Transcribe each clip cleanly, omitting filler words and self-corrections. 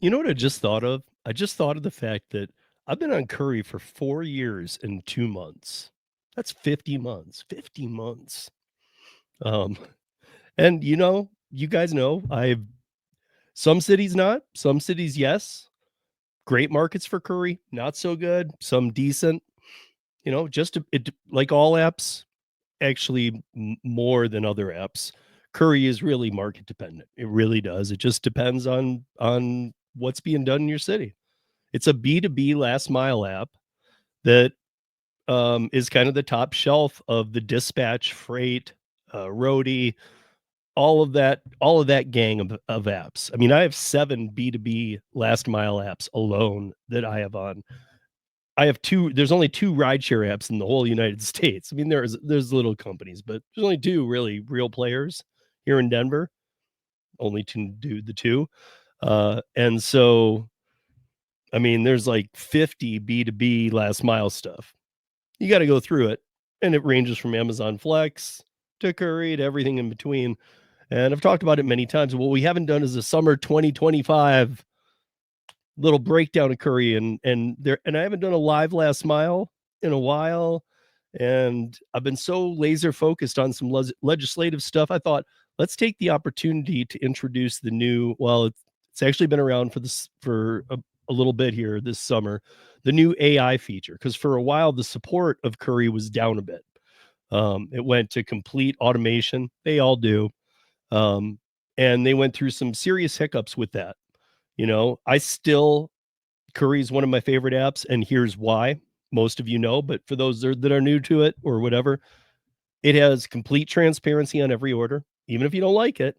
You know what I just thought of? I just thought of the fact that I've been on Curry for 4 years and 2 months. That's 50 months, 50 months. Um, and, you guys know, I've some cities not, some cities yes. Great markets for Curry, not so good, some decent, just like all apps, actually more than other apps. Curry is really market dependent. It really does. It just depends on what's being done in your city. It's a B2B last mile app that is kind of the top shelf of the dispatch, freight, roadie, all of that gang of apps. I mean, I have 7 B2B last mile apps alone that I have on. I have 2 there's only 2 rideshare apps in the whole United States. I mean, there's little companies, but there's only 2 really real players here in Denver, only to do the 2. And so, I mean, there's like 50 B2B last mile stuff. You got to go through it, and it ranges from Amazon Flex to Curry to everything in between. And I've talked about it many times. What we haven't done is a summer 2025 little breakdown of Curry, and I haven't done a live last mile in a while. And I've been so laser focused on some legislative stuff. I thought, let's take the opportunity to introduce the new. Well, it's actually been around for a little bit here this summer, the new AI feature, because for a while the support of Curry was down a bit. It went to complete automation. They all do. Um, and they went through some serious hiccups with that. I still Curry is one of my favorite apps, and here's why. Most of you know, but for those that are new to it or whatever, it has complete transparency on every order, even if you don't like it,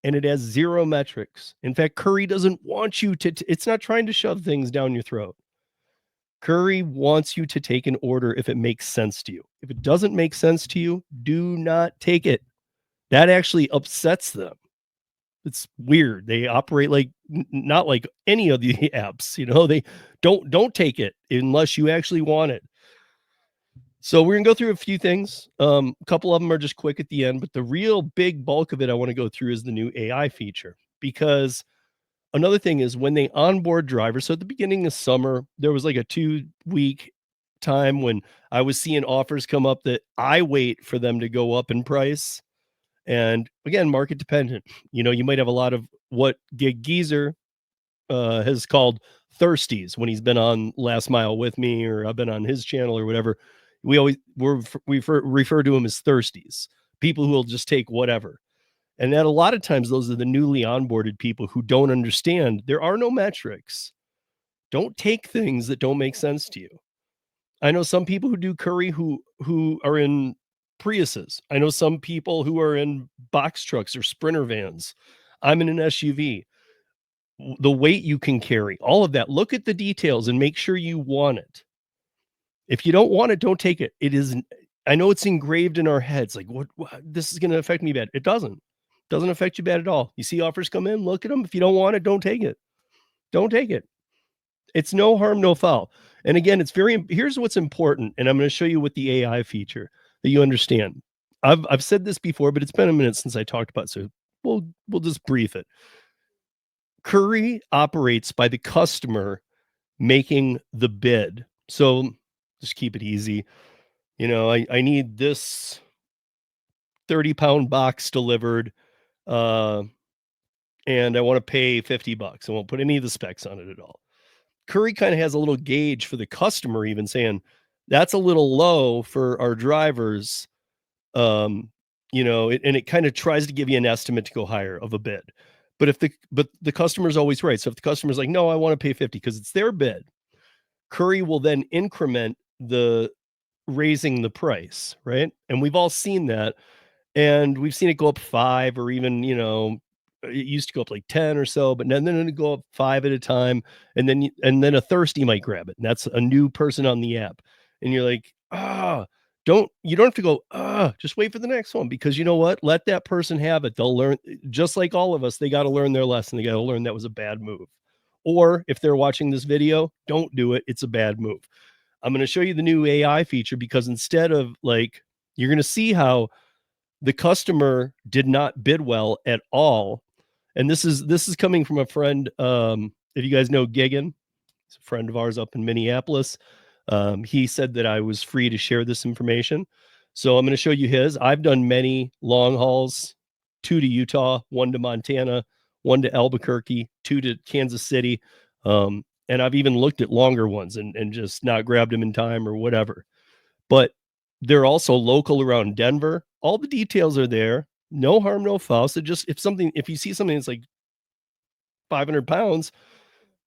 and it has 0 metrics. In fact, Curry doesn't want you to it's not trying to shove things down your throat. Curry wants you to take an order if it makes sense to you. If it doesn't make sense to you, do not take it. That actually upsets them. It's weird. They operate like not like any of the apps, they don't take it unless you actually want it. So we're gonna go through a few things. A couple of them are just quick at the end, but the real big bulk of it I want to go through is the new AI feature. Because another thing is when they onboard drivers. So at the beginning of summer, there was like a 2-week time when I was seeing offers come up that I wait for them to go up in price. And again, market dependent. You might have a lot of what Gig Geezer has called thirsties when he's been on Last Mile with me, or I've been on his channel or whatever. We refer to him as thirsties, people who will just take whatever. And that a lot of times those are the newly onboarded people who don't understand there are no metrics. Don't take things that don't make sense to you. I know some people who do Curry who are in Priuses. I know some people who are in box trucks or Sprinter vans. I'm in an SUV. The weight you can carry, all of that. Look at the details and make sure you want it. If you don't want it, don't take it. It is I know it's engraved in our heads like what this is going to affect me bad. It doesn't. Doesn't affect you bad at all. You see offers come in, look at them. If you don't want it, don't take it. Don't take it. It's no harm, no foul. And again, here's what's important, and I'm going to show you with the AI feature that you understand. I've said this before, but it's been a minute since I talked about it, so we'll just brief it. Curry operates by the customer making the bid. So just keep it easy. I need this 30-pound box delivered, uh, and I want to pay $50. I won't put any of the specs on it at all. Curry kind of has a little gauge for the customer, even saying that's a little low for our drivers. And it kind of tries to give you an estimate to go higher of a bid. But the customer's always right. So if the customer's like, no, I want to pay 50 because it's their bid, Curry will then increment the raising the price, right? And we've all seen that. And we've seen it go up 5, or even, it used to go up like 10 or so, but then it'd go up 5 at a time. And then a thirsty might grab it. And that's a new person on the app. And you're like, you don't have to go, just wait for the next one, because you know what? Let that person have it. They'll learn, just like all of us, they got to learn their lesson. They got to learn that was a bad move. Or if they're watching this video, don't do it. It's a bad move. I'm going to show you the new AI feature, because instead of like, you're going to see how the customer did not bid well at all. And this is coming from a friend if you guys know Gigan, he's a friend of ours up in Minneapolis. He said that I was free to share this information. So I'm going to show you his. I've done many long hauls, 2 to Utah, 1 to Montana, 1 to Albuquerque, 2 to Kansas City. And I've even looked at longer ones and just not grabbed them in time or whatever. But they're also local around Denver. All the details are there. No harm, no foul. So just if you see something that's like 500 pounds,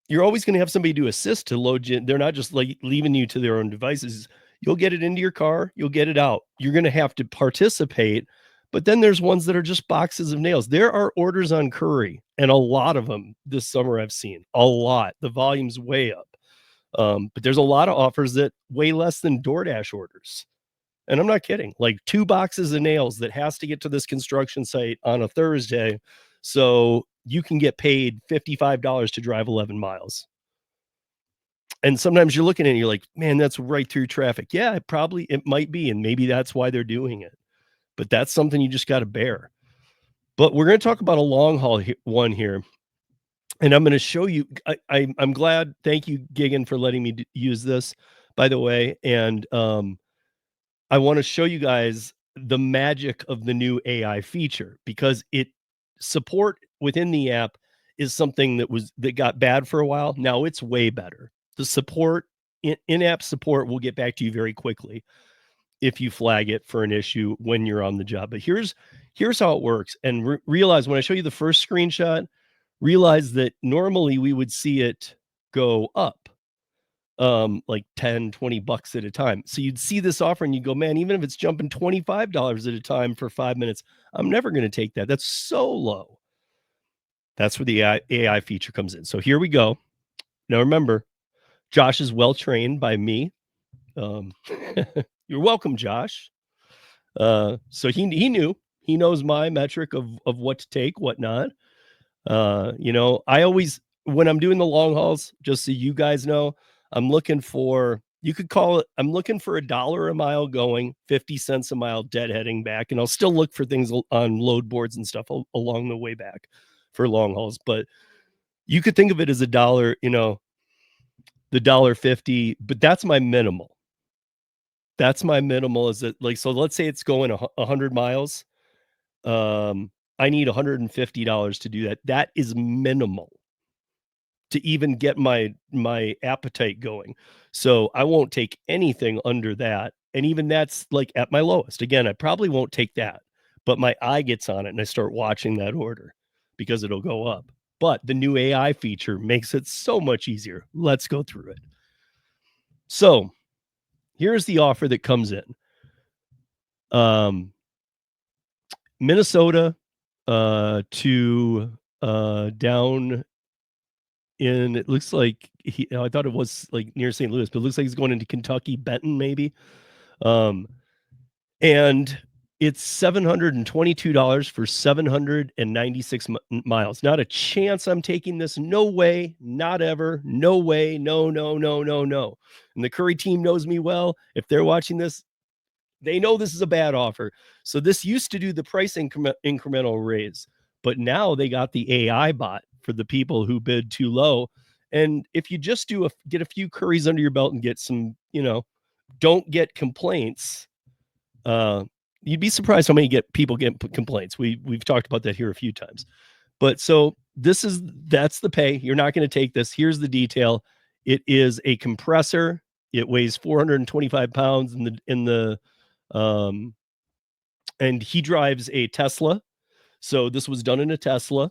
you're always going to have somebody to assist to load you. They're not just like leaving you to their own devices. You'll get it into your car. You'll get it out. You're going to have to participate. But then there's ones that are just boxes of nails. There are orders on Curri, and a lot of them this summer I've seen. A lot. The volume's way up. But there's a lot of offers that way less than DoorDash orders. And I'm not kidding. Like 2 boxes of nails that has to get to this construction site on a Thursday. So you can get paid $55 to drive 11 miles. And sometimes you're looking at it and you're like, man, that's right through traffic. Yeah, it might be. And maybe that's why they're doing it. But that's something you just got to bear. But we're going to talk about a long haul one here. And I'm going to show you. I'm glad. Thank you, Gigan, for letting me use this, by the way. And I want to show you guys the magic of the new AI feature, because support within the app is something that got bad for a while. Now it's way better. The support, in-app support, will get back to you very quickly if you flag it for an issue when you're on the job. But here's how it works. And realize when I show you the first screenshot, realize that normally we would see it go up like 10, $20 at a time. So you'd see this offer and you go, man, even if it's jumping $25 at a time for 5 minutes, I'm never going to take that. That's so low. That's where the AI feature comes in. So here we go. Now remember, Josh is well trained by me. You're welcome, Josh. So he knows my metric of what to take, what not. I always, when I'm doing the long hauls, just so you guys know, I'm looking for, you could call it, I'm looking for $1 a mile going, 50 cents a mile deadheading back. And I'll still look for things on load boards and stuff along the way back for long hauls. But you could think of it as $1, the $1.50, but that's my minimal. That's my minimal. Is it like, so let's say it's going 100 miles. I need $150 to do that. That is minimal to even get my appetite going. So I won't take anything under that. And even that's like at my lowest. Again, I probably won't take that, but my eye gets on it and I start watching that order because it'll go up. But the new AI feature makes it so much easier. Let's go through it. So here's the offer that comes in. Minnesota to down in, it looks like I thought it was like near St. Louis, but it looks like he's going into Kentucky, Benton maybe. And it's $722 for 796 miles. Not a chance I'm taking this. No way, not ever. No way. No. And the Curri team knows me well. If they're watching this, they know this is a bad offer. So this used to do the price incremental raise, but now they got the AI bot for the people who bid too low. And if you just get a few Curris under your belt and get some, don't get complaints, you'd be surprised how many people get complaints. We've talked about that here a few times. But so that's the pay. You're not going to take this. Here's the detail. It is a compressor. It weighs 425 pounds and he drives a Tesla. So this was done in a Tesla.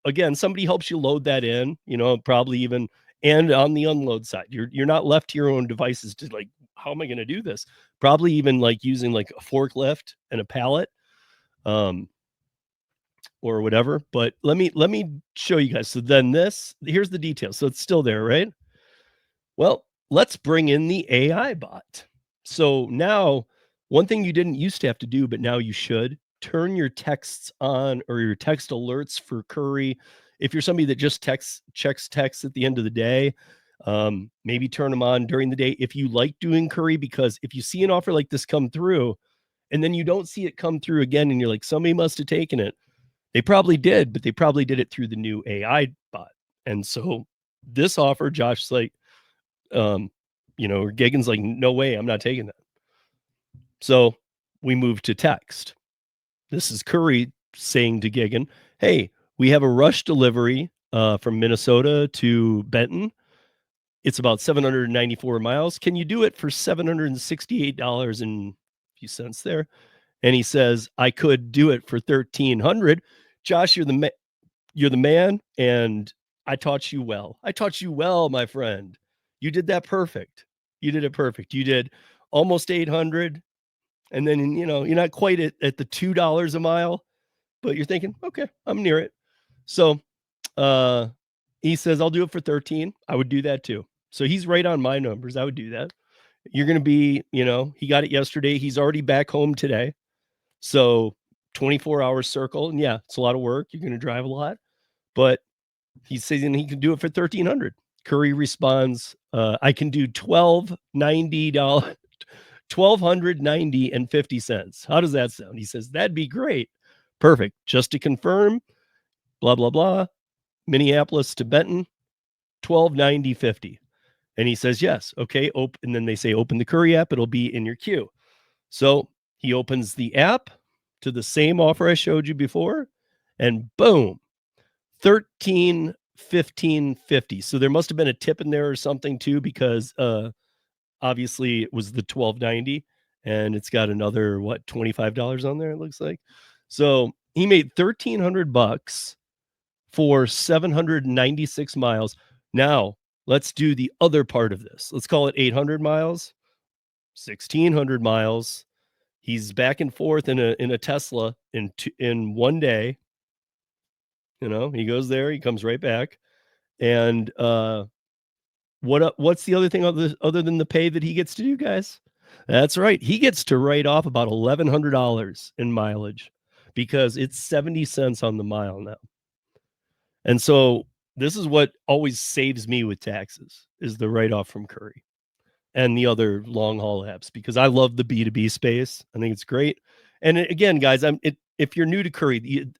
Again, somebody helps you load that in, probably even, and on the unload side, you're not left to your own devices to like, how am I going to do this? Probably even like using like a forklift and a pallet, or whatever. But let me show you guys. So then here's the details. So it's still there, right? Well, let's bring in the AI bot. So now, one thing you didn't used to have to do, but now you should, turn your texts on or your text alerts for Curri. If you're somebody that just checks texts at the end of the day, maybe turn them on during the day if you like doing Curri, because if you see an offer like this come through and then you don't see it come through again and you're like, somebody must have taken it. They probably did, but they probably did it through the new AI bot. And so this offer, Josh's like, Gagan's like, no way, I'm not taking that. So we moved to text. This is Curri saying to Gagan, hey, we have a rush delivery from Minnesota to Benton. It's about 794 miles. Can you do it for $768 and a few cents there? And he says, I could do it for 1,300. Josh, you're the man, and I taught you well. I taught you well, my friend. You did that perfect. You did it perfect. You did almost 800, and then you're not quite at the $2 a mile, but you're thinking, okay, I'm near it. So he says, I'll do it for 13. I would do that too. So he's right on my numbers. I would do that. You're going to be, he got it yesterday. He's already back home today. So 24-hour circle. And yeah, it's a lot of work. You're going to drive a lot, but he's saying he can do it for 1,300. Curri responds, I can do $1,290, $1,290 and 50 cents. How does that sound? He says, that'd be great. Perfect. Just to confirm, blah, blah, blah. Minneapolis to Benton, $1,290.50. And he says, yes. Okay. And then they say, open the Curri app. It'll be in your queue. So he opens the app to the same offer I showed you before, and boom, 13.15.50. So there must have been a tip in there or something too, because obviously it was the $1,290, and it's got another $25 on there, it looks like. So he made $1,300 for 796 miles. Now let's do the other part of this. Let's call it 800 miles, 1,600 miles. He's back and forth in a Tesla in one day. He goes there, he comes right back. And what's the other thing other than the pay that he gets to do, guys? That's right. He gets to write off about $1,100 in mileage because it's 70 cents on the mile now. And so this is what always saves me with taxes, is the write-off from Curri and the other long haul apps, because I love the B2B space. I think it's great. And again, guys, if you're new to Curri,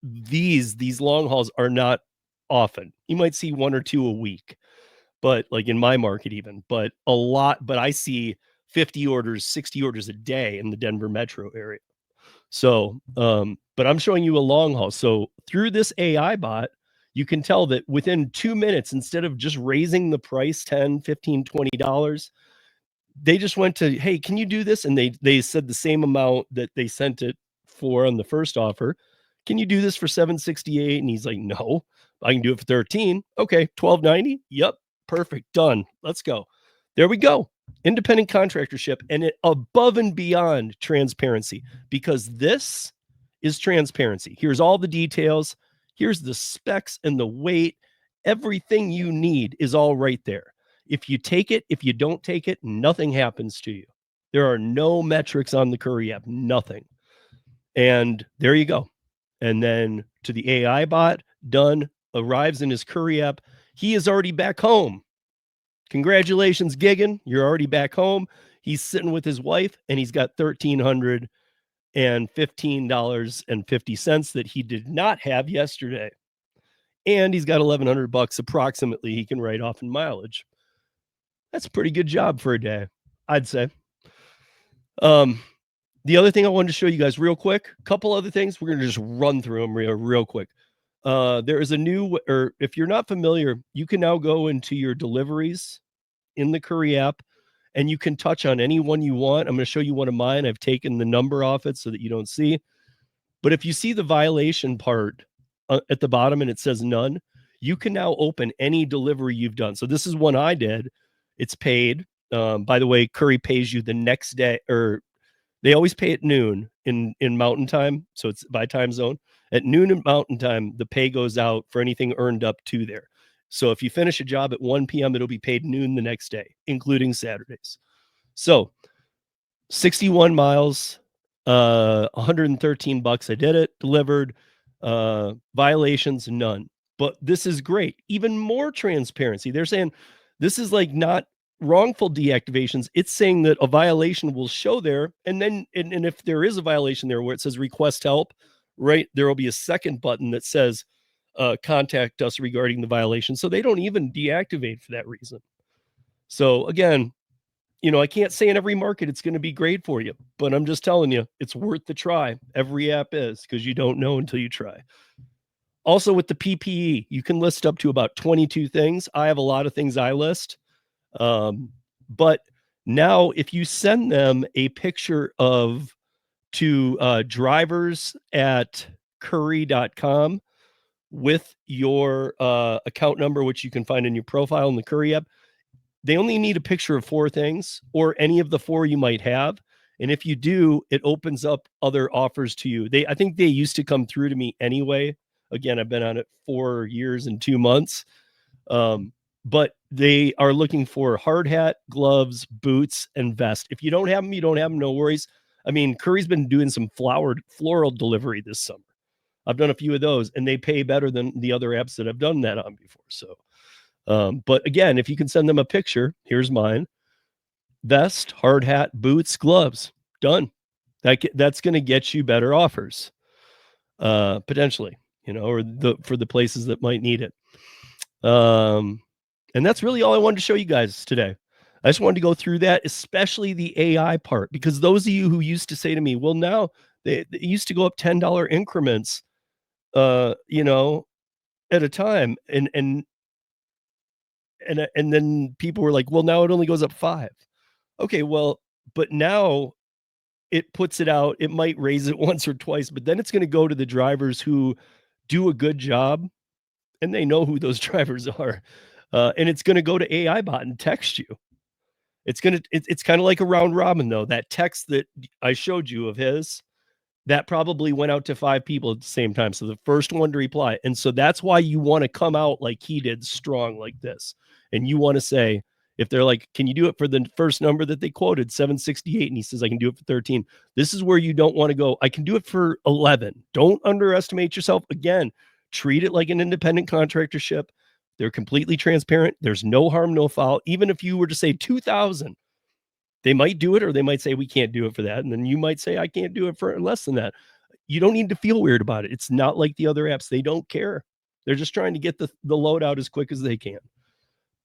these long hauls are not often. You might see one or two a week, but like in my market even, but I see 50 orders, 60 orders a day in the Denver metro area. So, but I'm showing you a long haul. So through this AI bot, you can tell that within 2 minutes, instead of just raising the price $10, $15, $20, they just went to, hey, can you do this? And they said the same amount that they sent it for on the first offer. Can you do this for 768? And he's like, no, I can do it for 13. Okay, 1290. Yep, perfect, done. Let's go. There we go. Independent contractorship, and it above and beyond transparency, because this is transparency. Here's all the details. Here's the specs and the weight. Everything you need is all right there. If you take it, if you don't take it, nothing happens to you. There are no metrics on the Curri app, nothing. And there you go. And then to the AI bot, done, arrives in his Curri app. He is already back home. Congratulations, Gigan. You're already back home. He's sitting with his wife, and he's got $1,315.50 that he did not have yesterday. And he's got $1,100 approximately he can write off in mileage. That's a pretty good job for a day, I'd say. The other thing I wanted to show you guys real quick, a couple other things. We're going to just run through them real quick. There is a new, or if you're not familiar, you can now go into your deliveries in the Curri app, and you can touch on any one you want. I'm going to show you one of mine. I've taken the number off it so that you don't see. But if you see the violation part at the bottom and it says none, you can now open any delivery you've done. So this is one I did. It's paid. By the way, Curri pays you the next day, or they always pay at noon in Mountain Time. So it's by time zone. At noon in Mountain Time, the pay goes out for anything earned up to there. So if you finish a job at 1 p.m., it'll be paid noon the next day, including Saturdays. So 61 miles, $113. I did it, delivered, violations, none. But this is great. Even more transparency. They're saying this is like not wrongful deactivations. It's saying that a violation will show there. And then, and if there is a violation there where it says request help, right, there will be a second button that says contact us regarding the violation. So they don't even deactivate for that reason. So again, I can't say in every market it's going to be great for you, but I'm just telling you, it's worth the try. Every app is, because you don't know until you try. Also, with the PPE, you can list up to about 22 things. I have a lot of things I list. But now if you send them a picture to drivers at curri.com with your account number, which you can find in your profile in the Curri app, they only need a picture of 4 things or any of the 4 you might have. And if you do, it opens up other offers to you. I think they used to come through to me anyway. Again, I've been on it 4 years and 2 months. But they are looking for hard hat, gloves, boots, and vest. If you don't have them, you don't have them, no worries. I mean, Curri's been doing some floral delivery this summer. I've done a few of those, and they pay better than the other apps that I've done that on before. So, but again, if you can send them a picture, here's mine: vest, hard hat, boots, gloves. Done. That's going to get you better offers, potentially, or for the places that might need it. And that's really all I wanted to show you guys today. I just wanted to go through that, especially the AI part, because those of you who used to say to me, well, now they used to go up $10 increments, at a time. And then people were like, well, now it only goes up 5. Okay, well, but now it puts it out. It might raise it once or twice, but then it's going to go to the drivers who do a good job, and they know who those drivers are. And it's going to go to AI bot and text you. It's kind of like a round robin, though. That text that I showed you of his, that probably went out to 5 people at the same time. So the first one to reply. And so that's why you want to come out like he did, strong like this. And you want to say, if they're like, can you do it for the first number that they quoted, 768? And he says, I can do it for 13. This is where you don't want to go, I can do it for 11. Don't underestimate yourself. Again, treat it like an independent contractorship. They're completely transparent. There's no harm, no foul. Even if you were to say 2,000, they might do it, or they might say, we can't do it for that. And then you might say, I can't do it for less than that. You don't need to feel weird about it. It's not like the other apps. They don't care. They're just trying to get the load out as quick as they can.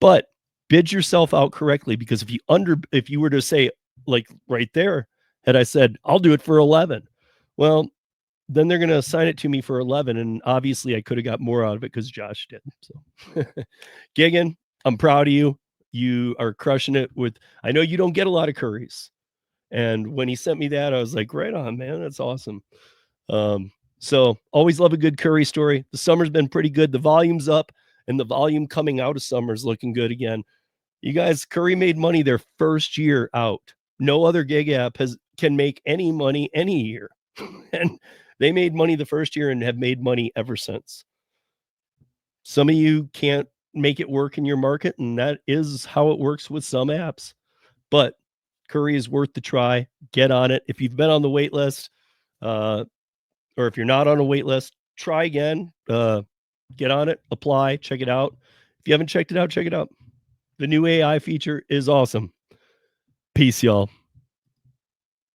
But bid yourself out correctly, because if you were to say, like right there, had I said, I'll do it for 11, well, then they're going to assign it to me for 11. And obviously I could have got more out of it because Josh did. So Gigan, I'm proud of you. You are crushing it I know you don't get a lot of Curris. And when he sent me that, I was like, right on, man. That's awesome. So always love a good Curri story. The summer's been pretty good. The volume's up, and the volume coming out of summer is looking good again. You guys, Curri made money their first year out. No other gig app can make any money any year. And they made money the first year and have made money ever since. Some of you can't make it work in your market, and that is how it works with some apps. But Curri is worth the try. Get on it. If you've been on the wait list, or if you're not on a wait list, try again. Get on it, apply, check it out. If you haven't checked it out, check it out. The new AI feature is awesome. Peace, y'all.